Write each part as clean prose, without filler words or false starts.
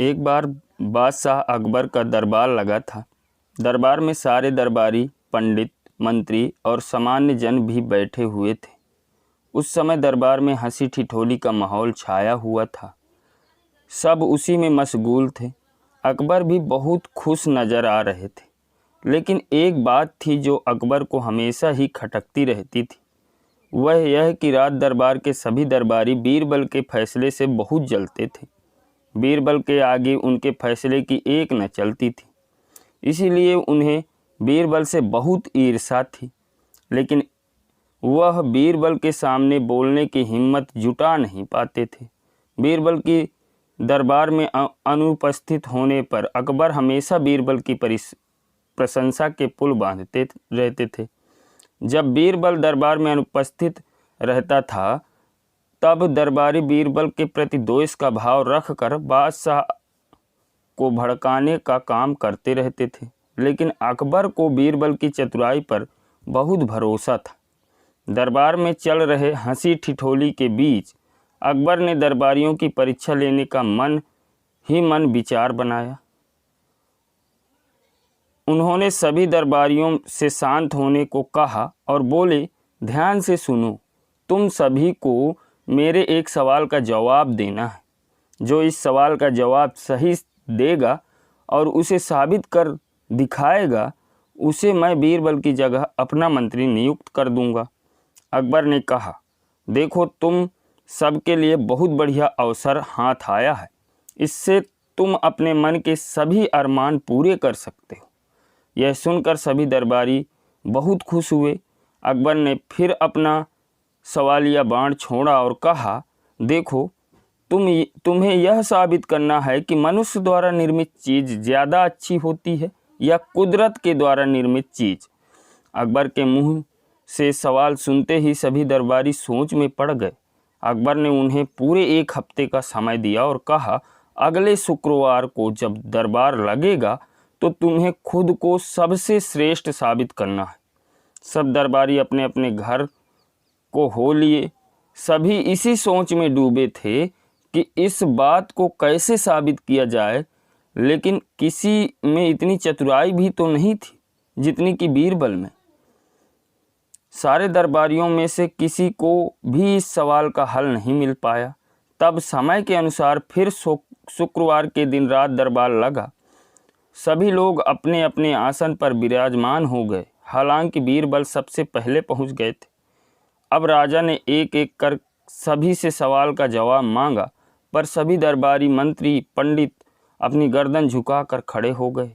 एक बार बादशाह अकबर का दरबार लगा था। दरबार में सारे दरबारी, पंडित, मंत्री और सामान्य जन भी बैठे हुए थे। उस समय दरबार में हंसी ठिठोली का माहौल छाया हुआ था। सब उसी में मशगूल थे। अकबर भी बहुत खुश नज़र आ रहे थे। लेकिन एक बात थी जो अकबर को हमेशा ही खटकती रहती थी। वह यह कि रात दरबार के सभी दरबारी बीरबल के फैसले से बहुत जलते थे। बीरबल के आगे उनके फैसले की एक न चलती थी। इसीलिए उन्हें बीरबल से बहुत ईर्ष्या थी। लेकिन वह बीरबल के सामने बोलने की हिम्मत जुटा नहीं पाते थे। बीरबल की दरबार में अनुपस्थित होने पर अकबर हमेशा बीरबल की प्रशंसा के पुल बांधते रहते थे। जब बीरबल दरबार में अनुपस्थित रहता था तब दरबारी बीरबल के प्रति द्वेष का भाव रखकर बादशाह को भड़काने का काम करते रहते थे। लेकिन अकबर को बीरबल की चतुराई पर बहुत भरोसा था। दरबार में चल रहे हंसी ठिठोली के बीच अकबर ने दरबारियों की परीक्षा लेने का मन ही मन विचार बनाया। उन्होंने सभी दरबारियों से शांत होने को कहा और बोले, ध्यान से सुनो, तुम सभी को मेरे एक सवाल का जवाब देना है। जो इस सवाल का जवाब सही देगा और उसे साबित कर दिखाएगा, उसे मैं बीरबल की जगह अपना मंत्री नियुक्त कर दूंगा। अकबर ने कहा, देखो, तुम सबके लिए बहुत बढ़िया अवसर हाथ आया है। इससे तुम अपने मन के सभी अरमान पूरे कर सकते हो। यह सुनकर सभी दरबारी बहुत खुश हुए। अकबर ने फिर अपना सवालिया बाण छोड़ा और कहा, देखो, तुम्हें यह साबित करना है कि मनुष्य द्वारा निर्मित चीज़ ज़्यादा अच्छी होती है या कुदरत के द्वारा निर्मित चीज़। अकबर के मुंह से सवाल सुनते ही सभी दरबारी सोच में पड़ गए। अकबर ने उन्हें पूरे एक हफ्ते का समय दिया और कहा, अगले शुक्रवार को जब दरबार लगेगा तो तुम्हें खुद को सबसे श्रेष्ठ साबित करना है। सब दरबारी अपने अपने घर को हो लिए। सभी इसी सोच में डूबे थे कि इस बात को कैसे साबित किया जाए, लेकिन किसी में इतनी चतुराई भी तो नहीं थी जितनी कि बीरबल में। सारे दरबारियों में से किसी को भी इस सवाल का हल नहीं मिल पाया। तब समय के अनुसार फिर शुक्रवार के दिन रात दरबार लगा। सभी लोग अपने अपने आसन पर विराजमान हो गए। हालांकि बीरबल सबसे पहले पहुंच गए थे। अब राजा ने एक एक कर सभी से सवाल का जवाब मांगा, पर सभी दरबारी, मंत्री, पंडित अपनी गर्दन झुकाकर खड़े हो गए।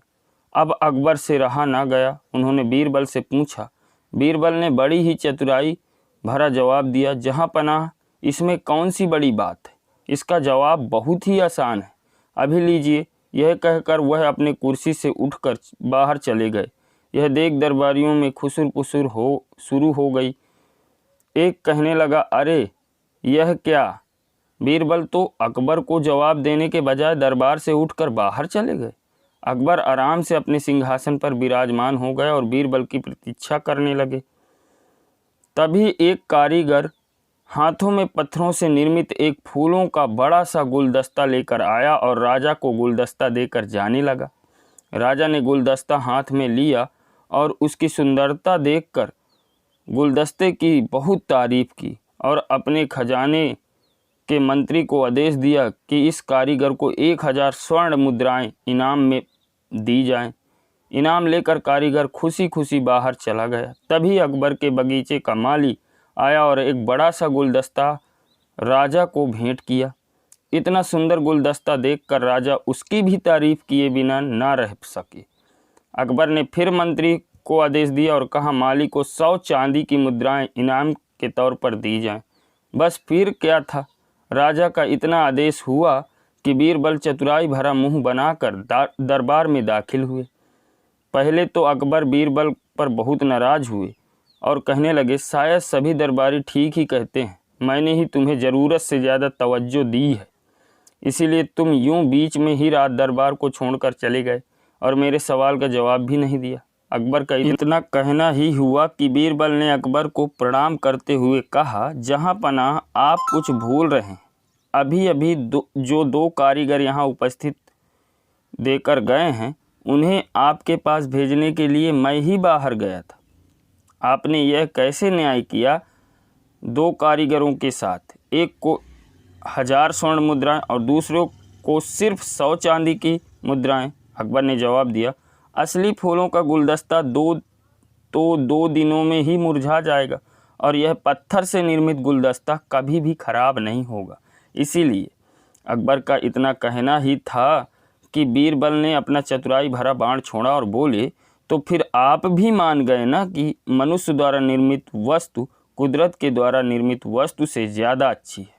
अब अकबर से रहा ना गया। उन्होंने बीरबल से पूछा। बीरबल ने बड़ी ही चतुराई भरा जवाब दिया, जहाँ पनाह, इसमें कौन सी बड़ी बात है, इसका जवाब बहुत ही आसान है, अभी लीजिए। यह कहकर वह अपने कुर्सी से उठकर बाहर चले गए। यह देख दरबारियों में खुसुर पुसुर शुरू हो गई। एक कहने लगा, अरे यह क्या, बीरबल तो अकबर को जवाब देने के बजाय दरबार से उठकर बाहर चले गए। अकबर आराम से अपने सिंहासन पर विराजमान हो गए और बीरबल की प्रतीक्षा करने लगे। तभी एक कारीगर हाथों में पत्थरों से निर्मित एक फूलों का बड़ा सा गुलदस्ता लेकर आया और राजा को गुलदस्ता देकर जाने लगा। राजा ने गुलदस्ता हाथ में लिया और उसकी सुंदरता देखकर गुलदस्ते की बहुत तारीफ की और अपने खजाने के मंत्री को आदेश दिया कि इस कारीगर को 1000 स्वर्ण मुद्राएं इनाम में दी जाएं। इनाम लेकर कारीगर खुशी खुशी बाहर चला गया। तभी अकबर के बगीचे का माली आया और एक बड़ा सा गुलदस्ता राजा को भेंट किया। इतना सुंदर गुलदस्ता देखकर राजा उसकी भी तारीफ किए बिना ना रह सके। अकबर ने फिर मंत्री को आदेश दिया और कहा, माली को 100 चांदी की मुद्राएं इनाम के तौर पर दी जाएं। बस फिर क्या था, राजा का इतना आदेश हुआ कि बीरबल चतुराई भरा मुंह बनाकर दरबार में दाखिल हुए। पहले तो अकबर बीरबल पर बहुत नाराज हुए और कहने लगे, शायद सभी दरबारी ठीक ही कहते हैं, मैंने ही तुम्हें ज़रूरत से ज़्यादा तवज्जो दी है, इसीलिए तुम यूं बीच में ही रात दरबार को छोड़कर चले गए और मेरे सवाल का जवाब भी नहीं दिया। अकबर का इतना कहना ही हुआ कि बीरबल ने अकबर को प्रणाम करते हुए कहा, जहाँ पनाह, आप कुछ भूल रहे हैं। अभी अभी जो 2 कारीगर यहाँ उपस्थित देकर गए हैं उन्हें आपके पास भेजने के लिए मैं ही बाहर गया था। आपने यह कैसे न्याय किया? 2 कारीगरों के साथ, एक को 1000 स्वर्ण मुद्राएं और दूसरों को सिर्फ 100 चांदी की मुद्राएं। अकबर ने जवाब दिया, असली फूलों का गुलदस्ता 2 दिनों में ही मुरझा जाएगा और यह पत्थर से निर्मित गुलदस्ता कभी भी खराब नहीं होगा। इसीलिए अकबर का इतना कहना ही था कि बीरबल ने अपना चतुराई भरा बाण छोड़ा और बोले, तो फिर आप भी मान गए ना कि मनुष्य द्वारा निर्मित वस्तु कुदरत के द्वारा निर्मित वस्तु से ज़्यादा अच्छी है।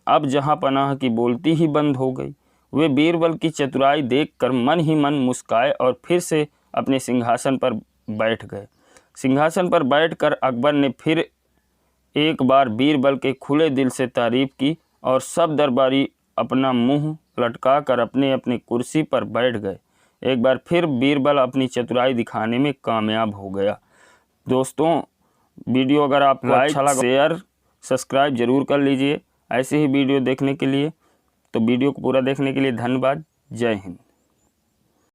अब जहाँ पनाह की बोलती ही बंद हो गई। वे बीरबल की चतुराई देखकर मन ही मन मुस्काए और फिर से अपने सिंहासन पर बैठ गए। सिंहासन पर बैठकर अकबर ने फिर एक बार बीरबल के खुले दिल से तारीफ की और सब दरबारी अपना मुंह लटकाकर अपने अपनी कुर्सी पर बैठ गए। एक बार फिर बीरबल अपनी चतुराई दिखाने में कामयाब हो गया। दोस्तों, वीडियो अगर आपको अच्छा लगा, शेयर सब्सक्राइब जरूर कर लीजिए। ऐसे ही वीडियो देखने के लिए, तो वीडियो को पूरा देखने के लिए धन्यवाद। जय हिंद।